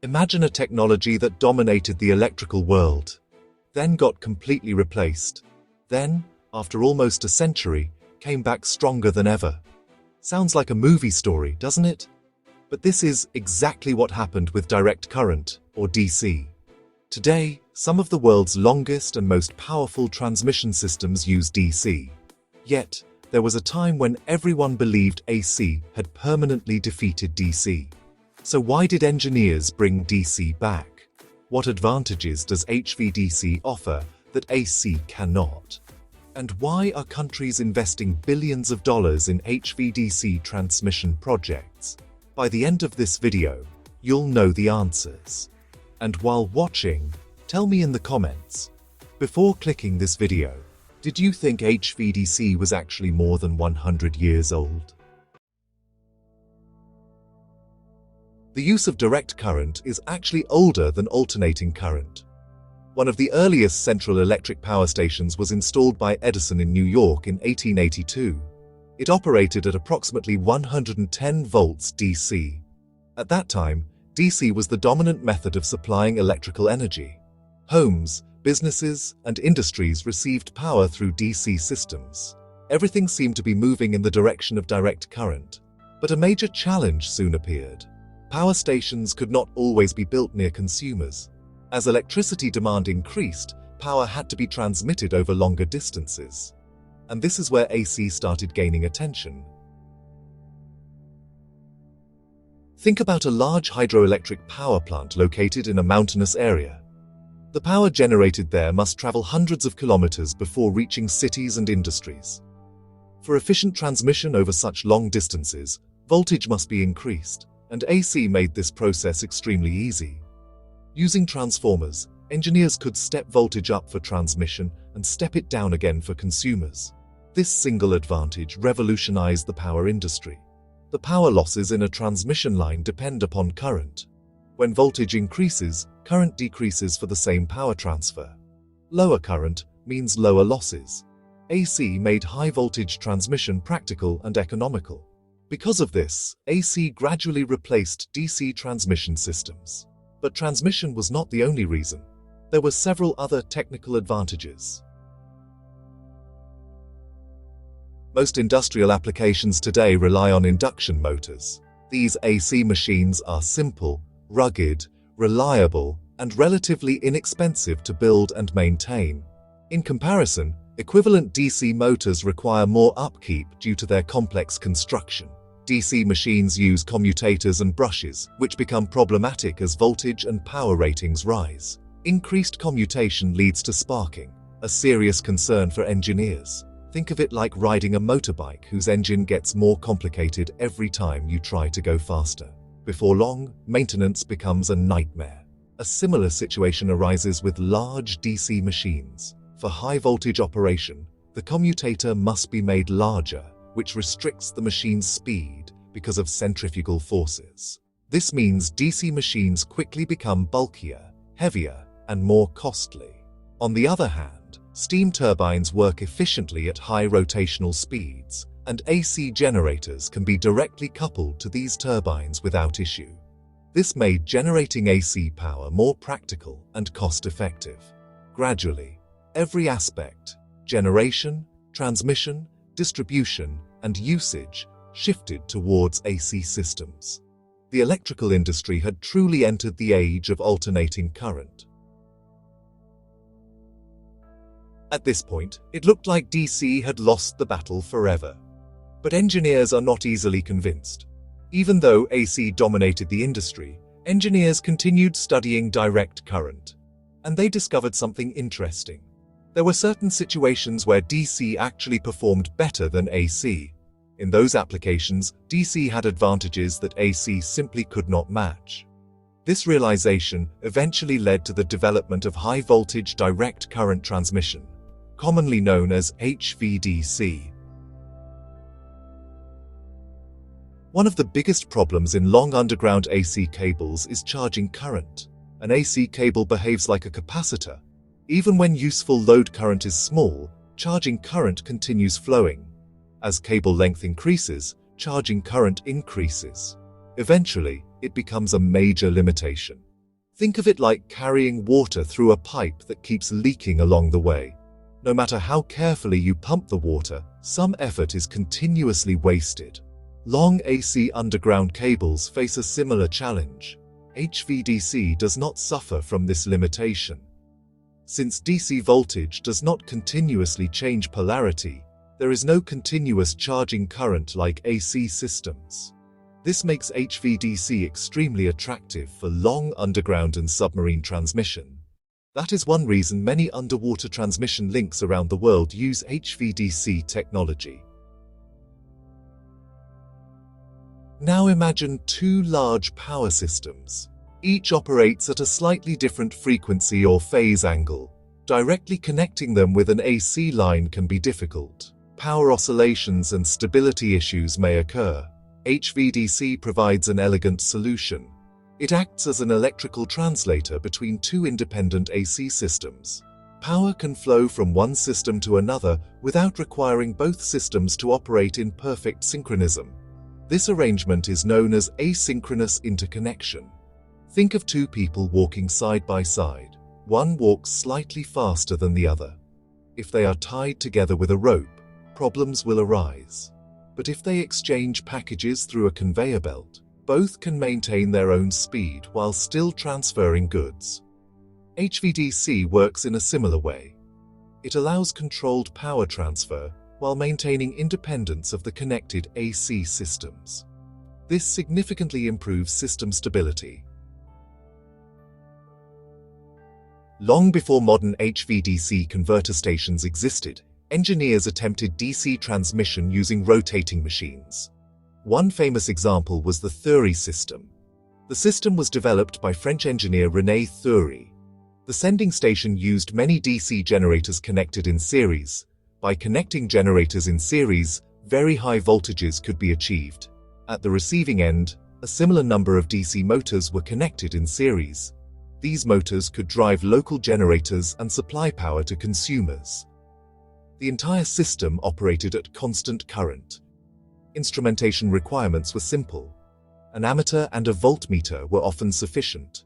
Imagine a technology that dominated the electrical world, then got completely replaced, then, after almost a century, came back stronger than ever. Sounds like a movie story, doesn't it? But this is exactly what happened with direct current, or DC. Today, some of the world's longest and most powerful transmission systems use DC. Yet, there was a time when everyone believed AC had permanently defeated DC. So why did engineers bring DC back? What advantages does HVDC offer that AC cannot? And why are countries investing billions of dollars in HVDC transmission projects? By the end of this video, you'll know the answers. And while watching, tell me in the comments. Before clicking this video, did you think HVDC was actually more than 100 years old? The use of direct current is actually older than alternating current. One of the earliest central electric power stations was installed by Edison in New York in 1882. It operated at approximately 110 volts DC. At that time, DC was the dominant method of supplying electrical energy. Homes, businesses, and industries received power through DC systems. Everything seemed to be moving in the direction of direct current. But a major challenge soon appeared. Power stations could not always be built near consumers. As electricity demand increased, power had to be transmitted over longer distances. And this is where AC started gaining attention. Think about a large hydroelectric power plant located in a mountainous area. The power generated there must travel hundreds of kilometers before reaching cities and industries. For efficient transmission over such long distances, voltage must be increased, and AC made this process extremely easy. Using transformers, engineers could step voltage up for transmission and step it down again for consumers. This single advantage revolutionized the power industry. The power losses in a transmission line depend upon current. When voltage increases, current decreases for the same power transfer. Lower current means lower losses. AC made high-voltage transmission practical and economical. Because of this, AC gradually replaced DC transmission systems. But transmission was not the only reason. There were several other technical advantages. Most industrial applications today rely on induction motors. These AC machines are simple, rugged, reliable, and relatively inexpensive to build and maintain. In comparison, equivalent DC motors require more upkeep due to their complex construction. DC machines use commutators and brushes, which become problematic as voltage and power ratings rise. Increased commutation leads to sparking, a serious concern for engineers. Think of it like riding a motorbike whose engine gets more complicated every time you try to go faster. Before long, maintenance becomes a nightmare. A similar situation arises with large DC machines. For high-voltage operation, the commutator must be made larger, which restricts the machine's speed because of centrifugal forces. This means DC machines quickly become bulkier, heavier, and more costly. On the other hand, steam turbines work efficiently at high rotational speeds, and AC generators can be directly coupled to these turbines without issue. This made generating AC power more practical and cost-effective. Gradually, every aspect, generation, transmission, distribution, and usage, shifted towards AC systems. The electrical industry had truly entered the age of alternating current. At this point, it looked like DC had lost the battle forever. But engineers are not easily convinced. Even though AC dominated the industry, engineers continued studying direct current. And they discovered something interesting. There were certain situations where DC actually performed better than AC. In those applications, DC had advantages that AC simply could not match. This realization eventually led to the development of high-voltage direct current transmission, commonly known as HVDC. One of the biggest problems in long underground AC cables is charging current. An AC cable behaves like a capacitor. Even when useful load current is small, charging current continues flowing. As cable length increases, charging current increases. Eventually, it becomes a major limitation. Think of it like carrying water through a pipe that keeps leaking along the way. No matter how carefully you pump the water, some effort is continuously wasted. Long AC underground cables face a similar challenge. HVDC does not suffer from this limitation. Since DC voltage does not continuously change polarity, there is no continuous charging current like AC systems. This makes HVDC extremely attractive for long underground and submarine transmission. That is one reason many underwater transmission links around the world use HVDC technology. Now imagine two large power systems. Each operates at a slightly different frequency or phase angle. Directly connecting them with an AC line can be difficult. Power oscillations and stability issues may occur. HVDC provides an elegant solution. It acts as an electrical translator between two independent AC systems. Power can flow from one system to another without requiring both systems to operate in perfect synchronism. This arrangement is known as asynchronous interconnection. Think of two people walking side by side. One walks slightly faster than the other. If they are tied together with a rope, problems will arise. But if they exchange packages through a conveyor belt, both can maintain their own speed while still transferring goods. HVDC works in a similar way. It allows controlled power transfer while maintaining independence of the connected AC systems. This significantly improves system stability. Long before modern HVDC converter stations existed, engineers attempted DC transmission using rotating machines. One famous example was the Thury system. The system was developed by French engineer René Thury. The sending station used many DC generators connected in series. By connecting generators in series, very high voltages could be achieved. At the receiving end, a similar number of DC motors were connected in series. These motors could drive local generators and supply power to consumers. The entire system operated at constant current. Instrumentation requirements were simple. An ammeter and a voltmeter were often sufficient.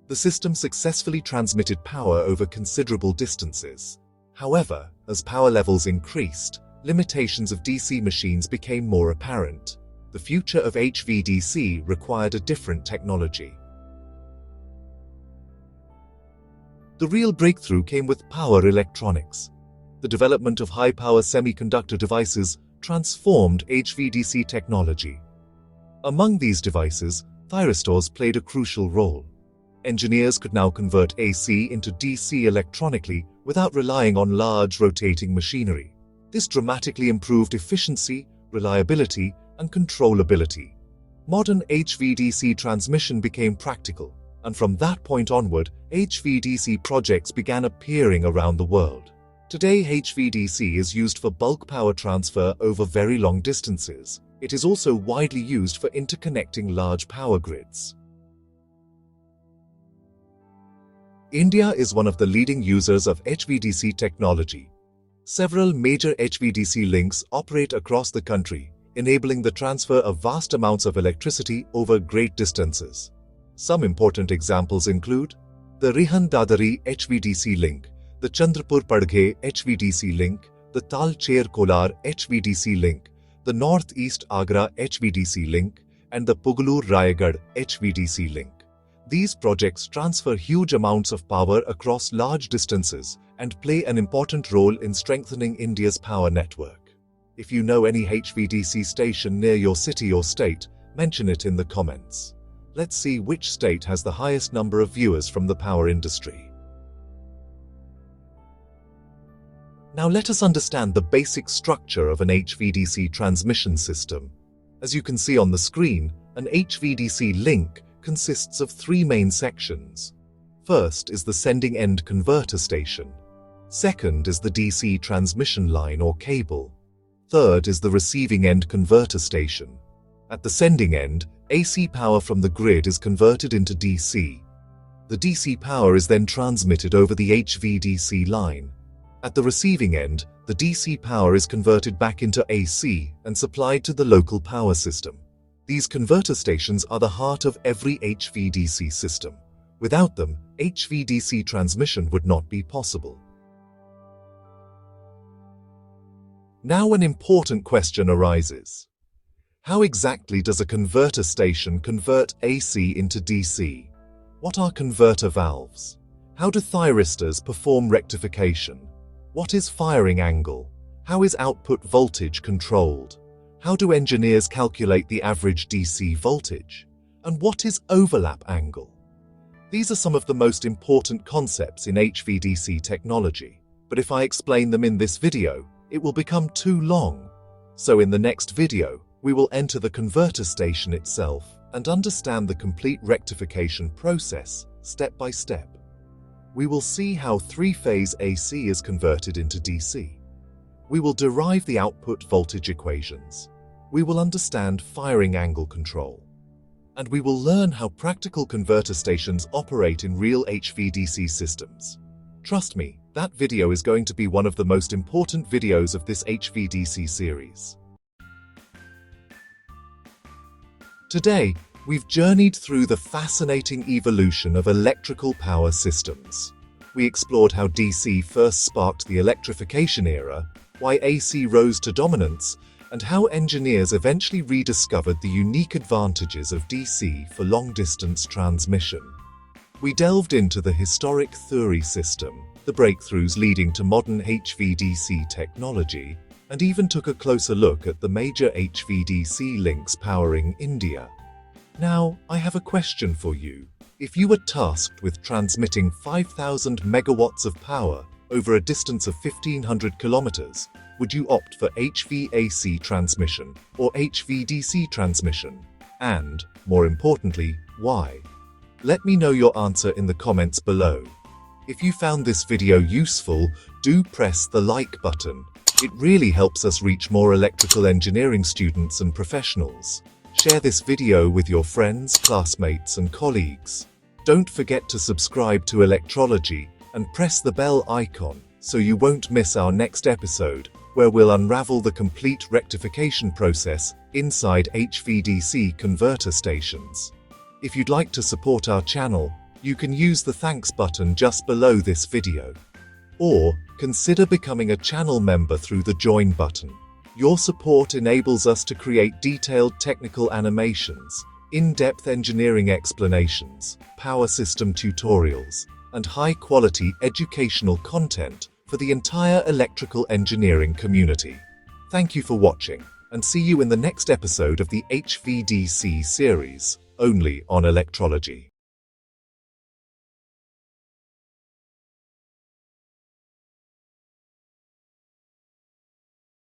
The system successfully transmitted power over considerable distances. However, as power levels increased, limitations of DC machines became more apparent. The future of HVDC required a different technology. The real breakthrough came with power electronics. The development of high-power semiconductor devices transformed HVDC technology. Among these devices, thyristors played a crucial role. Engineers could now convert AC into DC electronically without relying on large rotating machinery. This dramatically improved efficiency, reliability, and controllability. Modern HVDC transmission became practical, and from that point onward, HVDC projects began appearing around the world. Today, HVDC is used for bulk power transfer over very long distances. It is also widely used for interconnecting large power grids. India is one of the leading users of HVDC technology. Several major HVDC links operate across the country, enabling the transfer of vast amounts of electricity over great distances. Some important examples include the Rihan-Dadari HVDC link, the Chandrapur-Padghe HVDC link, the Talcher-Kolar HVDC link, the Northeast Agra HVDC link, and the Pugalur-Rayagad HVDC link. These projects transfer huge amounts of power across large distances and play an important role in strengthening India's power network. If you know any HVDC station near your city or state, mention it in the comments. Let's see which state has the highest number of viewers from the power industry. Now let us understand the basic structure of an HVDC transmission system. As you can see on the screen, an HVDC link consists of three main sections. First is the sending end converter station. Second is the DC transmission line or cable. Third is the receiving end converter station. At the sending end, AC power from the grid is converted into DC. The DC power is then transmitted over the HVDC line. At the receiving end, the DC power is converted back into AC and supplied to the local power system. These converter stations are the heart of every HVDC system. Without them, HVDC transmission would not be possible. Now an important question arises. How exactly does a converter station convert AC into DC? What are converter valves? How do thyristors perform rectification? What is firing angle? How is output voltage controlled? How do engineers calculate the average DC voltage? And what is overlap angle? These are some of the most important concepts in HVDC technology, but if I explain them in this video, it will become too long. So in the next video, we will enter the converter station itself and understand the complete rectification process step by step. We will see how three-phase AC is converted into DC. We will derive the output voltage equations. We will understand firing angle control. And we will learn how practical converter stations operate in real HVDC systems. Trust me, that video is going to be one of the most important videos of this HVDC series. Today, we've journeyed through the fascinating evolution of electrical power systems. We explored how DC first sparked the electrification era, why AC rose to dominance, and how engineers eventually rediscovered the unique advantages of DC for long-distance transmission. We delved into the historic Thury system, the breakthroughs leading to modern HVDC technology, and even took a closer look at the major HVDC links powering India. Now, I have a question for you. If you were tasked with transmitting 5,000 megawatts of power over a distance of 1,500 kilometers, would you opt for HVAC transmission or HVDC transmission? And, more importantly, why? Let me know your answer in the comments below. If you found this video useful, do press the like button. It really helps us reach more electrical engineering students and professionals. Share this video with your friends, classmates, and colleagues. Don't forget to subscribe to Electrology and press the bell icon so you won't miss our next episode, where we'll unravel the complete rectification process inside HVDC converter stations. If you'd like to support our channel, you can use the thanks button just below this video. Or consider becoming a channel member through the join button. Your support enables us to create detailed technical animations, in-depth engineering explanations, power system tutorials, and high-quality educational content for the entire electrical engineering community. Thank you for watching, and see you in the next episode of the HVDC series, only on Electrology.